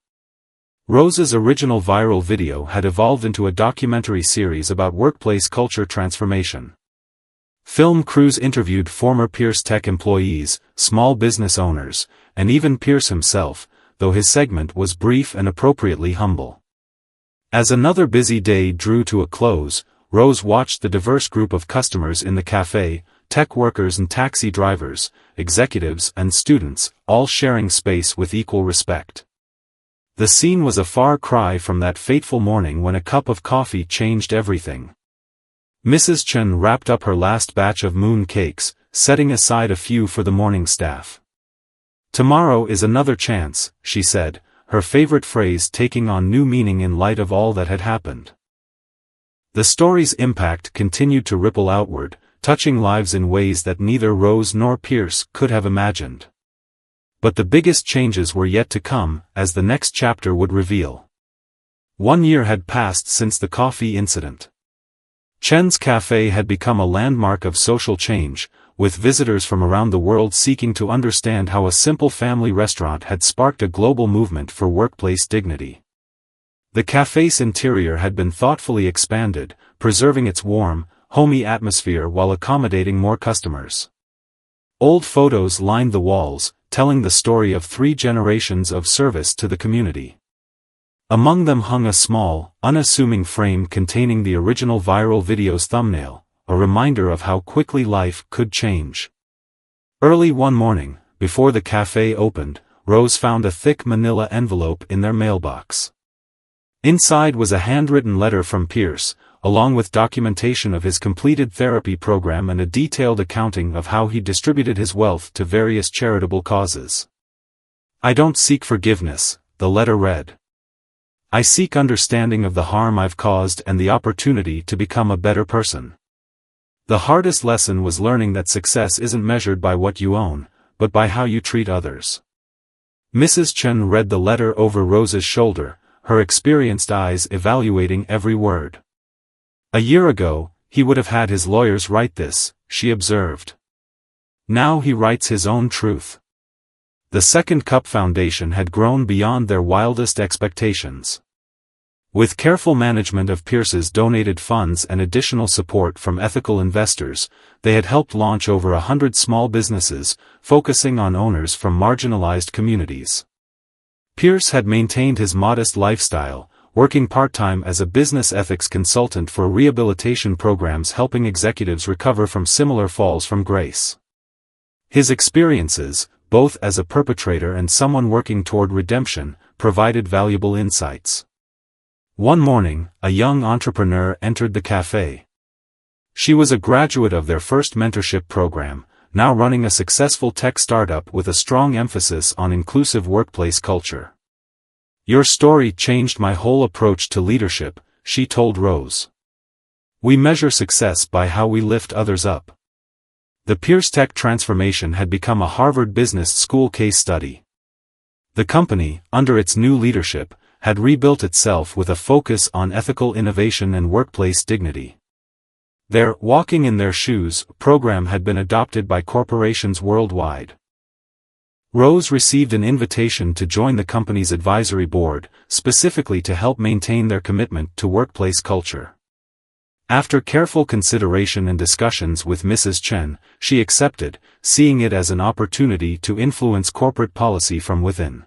Rose's original viral video had evolved into a documentary series about workplace culture transformation. Film crews interviewed former Pierce Tech employees, small business owners, and even Pierce himself, though his segment was brief and appropriately humble. As another busy day drew to a close, Rose watched the diverse group of customers in the cafe, tech workers and taxi drivers, executives and students, all sharing space with equal respect. The scene was a far cry from that fateful morning when a cup of coffee changed everything. Mrs. Chen wrapped up her last batch of moon cakes, setting aside a few for the morning staff. "Tomorrow is another chance," she said, her favorite phrase taking on new meaning in light of all that had happened. The story's impact continued to ripple outward, touching lives in ways that neither Rose nor Pierce could have imagined. But the biggest changes were yet to come, as the next chapter would reveal. 1 year had passed since the coffee incident. Chen's Cafe had become a landmark of social change, with visitors from around the world seeking to understand how a simple family restaurant had sparked a global movement for workplace dignity. The cafe's interior had been thoughtfully expanded, preserving its warm, homey atmosphere while accommodating more customers. Old photos lined the walls, telling the story of 3 generations of service to the community. Among them hung a small, unassuming frame containing the original viral video's thumbnail, a reminder of how quickly life could change. Early one morning, before the cafe opened, Rose found a thick manila envelope in their mailbox. Inside was a handwritten letter from Pierce, along with documentation of his completed therapy program and a detailed accounting of how he distributed his wealth to various charitable causes. "I don't seek forgiveness," the letter read. "I seek understanding of the harm I've caused and the opportunity to become a better person." The hardest lesson was learning that success isn't measured by what you own, but by how you treat others. Mrs. Chen read the letter over Rose's shoulder, her experienced eyes evaluating every word. "A year ago, he would have had his lawyers write this," she observed. "Now he writes his own truth." The Second Cup Foundation had grown beyond their wildest expectations. With careful management of Pierce's donated funds and additional support from ethical investors, they had helped launch over 100 small businesses, focusing on owners from marginalized communities. Pierce had maintained his modest lifestyle, working part-time as a business ethics consultant for rehabilitation programs helping executives recover from similar falls from grace. His experiences, both as a perpetrator and someone working toward redemption, provided valuable insights. One morning, a young entrepreneur entered the cafe. She was a graduate of their first mentorship program, now running a successful tech startup with a strong emphasis on inclusive workplace culture. "Your story changed my whole approach to leadership," she told Rose. "We measure success by how we lift others up." The Pierce tech transformation had become a Harvard Business School case study. The company, under its new leadership, had rebuilt itself with a focus on ethical innovation and workplace dignity. Their "Walking in Their Shoes" program had been adopted by corporations worldwide. Rose received an invitation to join the company's advisory board, specifically to help maintain their commitment to workplace culture. After careful consideration and discussions with Mrs. Chen, she accepted, seeing it as an opportunity to influence corporate policy from within.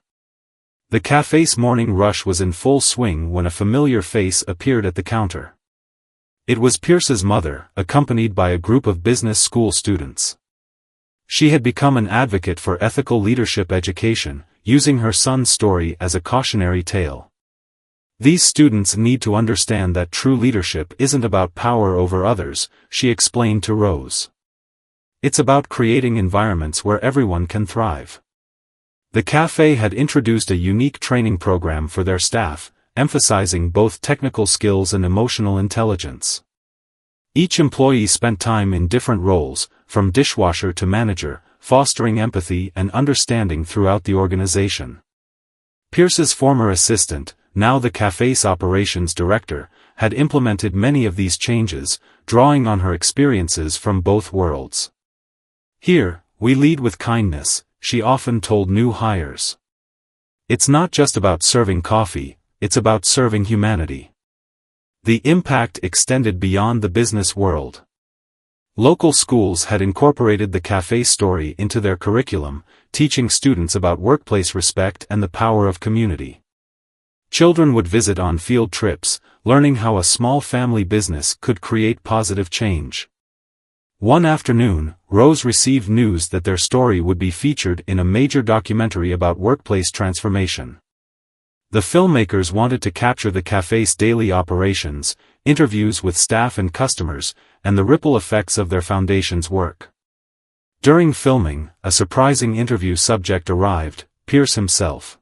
The cafe's morning rush was in full swing when a familiar face appeared at the counter. It was Pierce's mother, accompanied by a group of business school students. She had become an advocate for ethical leadership education, using her son's story as a cautionary tale. "These students need to understand that true leadership isn't about power over others," she explained to Rose. "It's about creating environments where everyone can thrive." The cafe had introduced a unique training program for their staff, emphasizing both technical skills and emotional intelligence. Each employee spent time in different roles, from dishwasher to manager, fostering empathy and understanding throughout the organization. Pierce's former assistant, now the cafe's operations director, had implemented many of these changes, drawing on her experiences from both worlds. "Here, we lead with kindness," she often told new hires. "It's not just about serving coffee, it's about serving humanity." The impact extended beyond the business world. Local schools had incorporated the cafe story into their curriculum, teaching students about workplace respect and the power of community. Children would visit on field trips, learning how a small family business could create positive change. One afternoon, Rose received news that their story would be featured in a major documentary about workplace transformation. The filmmakers wanted to capture the cafe's daily operations, interviews with staff and customers, and the ripple effects of their foundation's work. During filming, a surprising interview subject arrived, Pierce himself.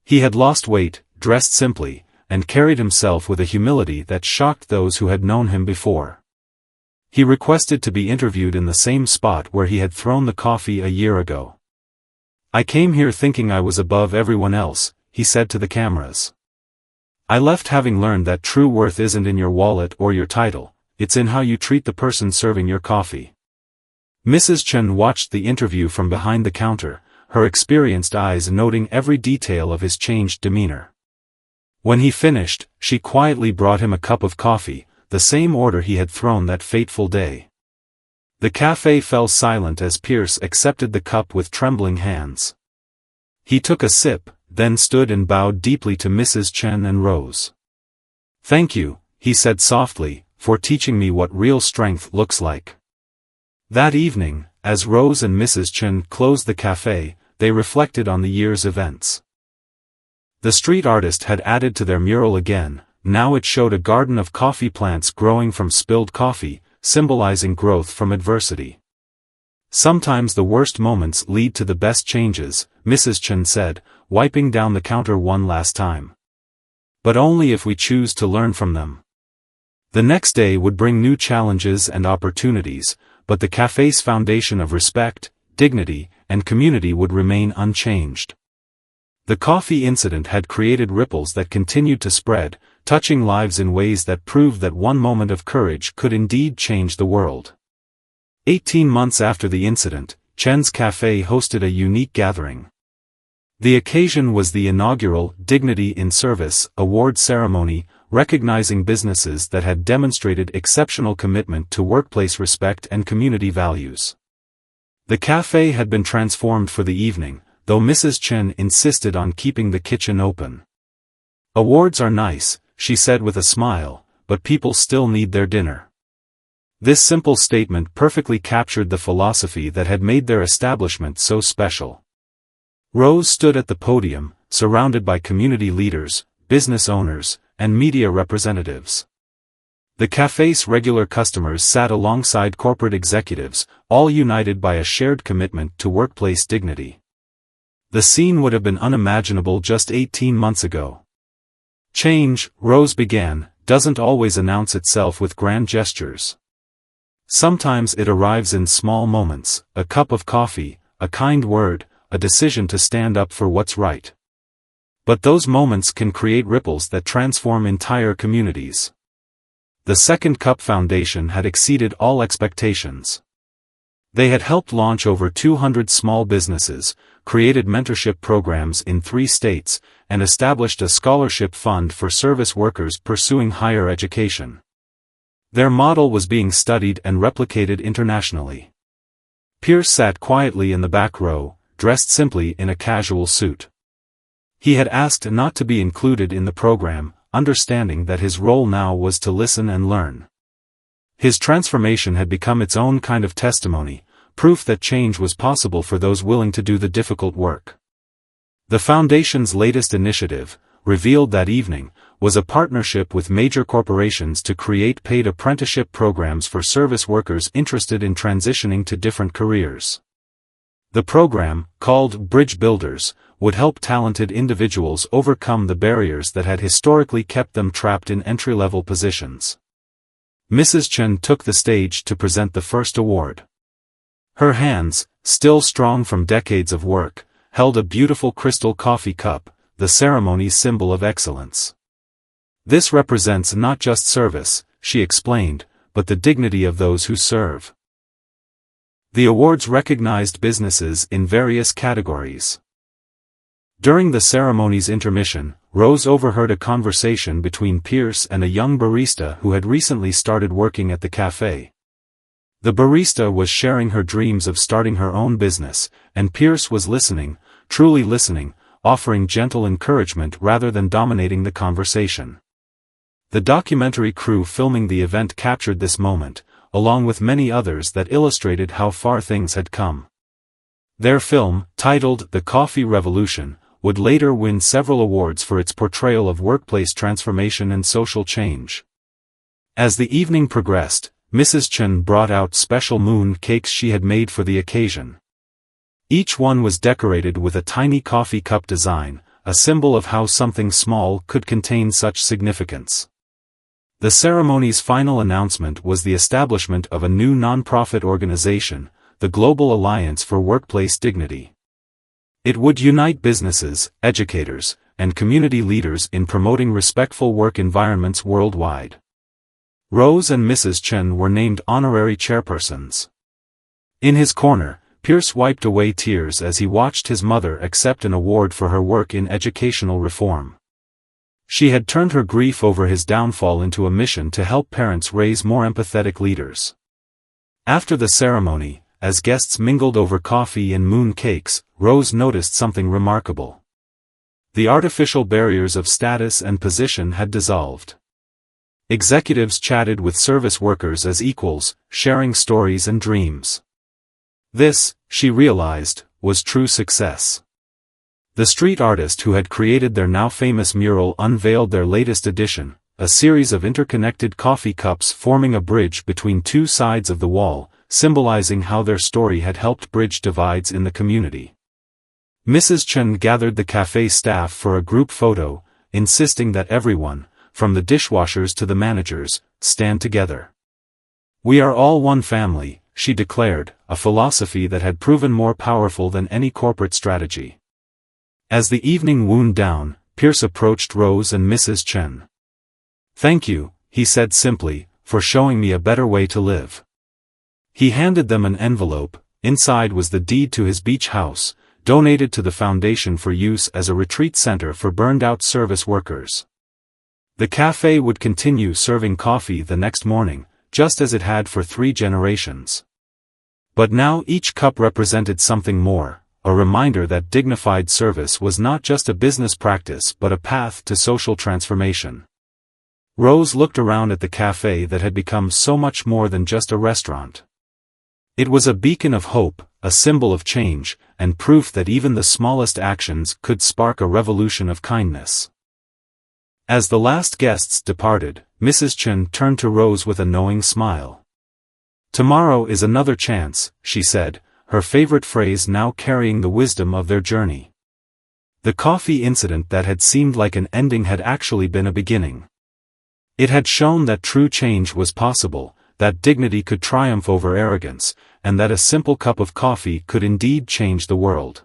He had lost weight, dressed simply, and carried himself with a humility that shocked those who had known him before. He requested to be interviewed in the same spot where he had thrown the coffee a year ago. "I came here thinking I was above everyone else," he said to the cameras. "I left having learned that true worth isn't in your wallet or your title, it's in how you treat the person serving your coffee." Mrs. Chen watched the interview from behind the counter, her experienced eyes noting every detail of his changed demeanor. When he finished, she quietly brought him a cup of coffee, the same order he had thrown that fateful day. The cafe fell silent as Pierce accepted the cup with trembling hands. He took a sip, then stood and bowed deeply to Mrs. Chen and Rose. "Thank you," he said softly, "for teaching me what real strength looks like." That evening, as Rose and Mrs. Chen closed the cafe, they reflected on the year's events. The street artist had added to their mural again, now it showed a garden of coffee plants growing from spilled coffee, symbolizing growth from adversity. Sometimes the worst moments lead to the best changes, Mrs. Chen said, wiping down the counter one last time. But only if we choose to learn from them. The next day would bring new challenges and opportunities, but the cafe's foundation of respect, dignity, and community would remain unchanged. The coffee incident had created ripples that continued to spread, touching lives in ways that proved that one moment of courage could indeed change the world. 18 months after the incident, Chen's Cafe hosted a unique gathering. The occasion was the inaugural Dignity in Service award ceremony, recognizing businesses that had demonstrated exceptional commitment to workplace respect and community values. The cafe had been transformed for the evening, though Mrs. Chen insisted on keeping the kitchen open. "Awards are nice," she said with a smile, "but people still need their dinner." This simple statement perfectly captured the philosophy that had made their establishment so special. Rose stood at the podium, surrounded by community leaders, business owners, and media representatives. The cafe's regular customers sat alongside corporate executives, all united by a shared commitment to workplace dignity. The scene would have been unimaginable just 18 months ago. Change, Rose began, doesn't always announce itself with grand gestures. Sometimes it arrives in small moments, a cup of coffee, a kind word, a decision to stand up for what's right. But those moments can create ripples that transform entire communities. The Second Cup Foundation had exceeded all expectations. They had helped launch over 200 small businesses, created mentorship programs in 3 states, and established a scholarship fund for service workers pursuing higher education. Their model was being studied and replicated internationally. Pierce sat quietly in the back row, dressed simply in a casual suit. He had asked not to be included in the program, understanding that his role now was to listen and learn. His transformation had become its own kind of testimony, proof that change was possible for those willing to do the difficult work. The Foundation's latest initiative, revealed that evening, was a partnership with major corporations to create paid apprenticeship programs for service workers interested in transitioning to different careers. The program, called Bridge Builders, would help talented individuals overcome the barriers that had historically kept them trapped in entry-level positions. Mrs. Chen took the stage to present the first award. Her hands, still strong from decades of work, held a beautiful crystal coffee cup, the ceremony's symbol of excellence. "This represents not just service," she explained, "but the dignity of those who serve." The awards recognized businesses in various categories. During the ceremony's intermission, Rose overheard a conversation between Pierce and a young barista who had recently started working at the cafe. The barista was sharing her dreams of starting her own business, and Pierce was listening, truly listening, offering gentle encouragement rather than dominating the conversation. The documentary crew filming the event captured this moment, along with many others that illustrated how far things had come. Their film, titled The Coffee Revolution, would later win several awards for its portrayal of workplace transformation and social change. As the evening progressed, Mrs. Chen brought out special moon cakes she had made for the occasion. Each one was decorated with a tiny coffee cup design, a symbol of how something small could contain such significance. The ceremony's final announcement was the establishment of a new non-profit organization, the Global Alliance for Workplace Dignity. It would unite businesses, educators, and community leaders in promoting respectful work environments worldwide. Rose and Mrs. Chen were named honorary chairpersons. In his corner, Pierce wiped away tears as he watched his mother accept an award for her work in educational reform. She had turned her grief over his downfall into a mission to help parents raise more empathetic leaders. After the ceremony, as guests mingled over coffee and moon cakes, Rose noticed something remarkable. The artificial barriers of status and position had dissolved. Executives chatted with service workers as equals, sharing stories and dreams. This, she realized, was true success. The street artist who had created their now famous mural unveiled their latest edition, a series of interconnected coffee cups forming a bridge between two sides of the wall, symbolizing how their story had helped bridge divides in the community. Mrs. Chen gathered the cafe staff for a group photo, insisting that everyone, from the dishwashers to the managers, stand together. "We are all one family," she declared, a philosophy that had proven more powerful than any corporate strategy. As the evening wound down, Pierce approached Rose and Mrs. Chen. "Thank you," he said simply, "for showing me a better way to live." He handed them an envelope. Inside was the deed to his beach house, donated to the foundation for use as a retreat center for burned-out service workers. The cafe would continue serving coffee the next morning, just as it had for 3 generations. But now each cup represented something more, a reminder that dignified service was not just a business practice but a path to social transformation. Rose looked around at the cafe that had become so much more than just a restaurant. It was a beacon of hope, a symbol of change, and proof that even the smallest actions could spark a revolution of kindness. As the last guests departed, Mrs. Chen turned to Rose with a knowing smile. "Tomorrow is another chance," she said, her favorite phrase now carrying the wisdom of their journey. The coffee incident that had seemed like an ending had actually been a beginning. It had shown that true change was possible, that dignity could triumph over arrogance, and that a simple cup of coffee could indeed change the world.